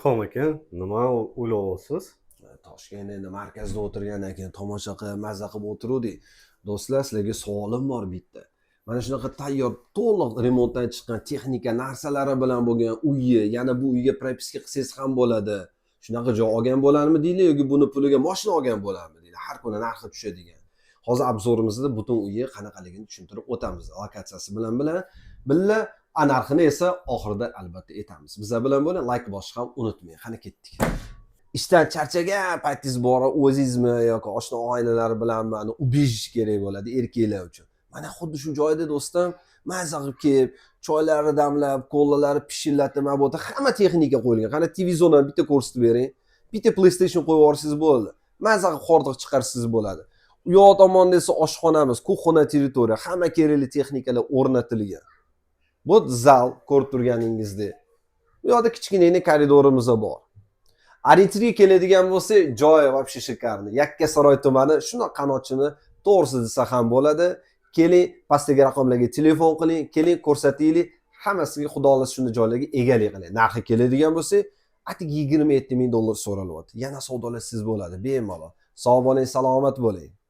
Xom aka, nima o'ylayapsiz? Toshkent endi markazda o'tirgandan keyin tomosha qilib, mazza qilib o'tiruvdik. Do'stlar, sizlarga savolim bor bitta. Mana shunaqa tayyor, to'liq remontdan chiqqan texnika narsalari bilan bo'lgan uyni, yana bu uyga propiska qilsangiz ham bo'ladi. Shunaqa joy olgan bo'larmi deyli yoki buni puliga mashina olgan bo'larmi deyli. Har kuni narxi tushadigan. Hozir obzorimizda butun uyni qanaqaligini tushuntirib o'tamiz. Lokatsiyasi bilan billa narxini esa oxirida albatta aytamiz. Bizlar bilan bo'ling, like bosishni ham unutmang. Qani ketdik. Ishdan charchagan paytingiz bor, o'zingizmi yoki oshna oilalar bilanmi ubejish kerak bo'ladi erkaklar uchun. Mana xuddi shu joyda do'stim, mazza qilib kelib, choylarni damlab, kolalari pishillatib, mana bu yerda hamma texnika qo'yilgan. Qani televizorni bitta ko'rsatib bering. Bitta PlayStation qo'yib yuborsangiz bo'ldi. Mazza qilib hordiq chiqarsangiz bo'ladi. U yoq tomonda esa oshxonamiz, kuxona territoriya, hamma kerakli texnikalar o'rnatilgan. Bu zal ko'rib turganingizdek. Bu yoqda kichkina koridorimiz bor. Orientirga keladigan bo'lsa, joy вообще шикарный. Yakkasaroy tumani shunaqa qanotchini to'g'risi desa ham bo'ladi. Keling, pastdagi raqamlarga telefon qiling, keling ko'rsataylik. Hammasiga xudo xohlasa shunday joylarga egalik qiling. Narxi keladigan bo'lsa, atik $27,000 so'ralyapti. Yana savdolashsiz bo'ladi, bemalol. Sog' bo'ling, salomat bo'ling.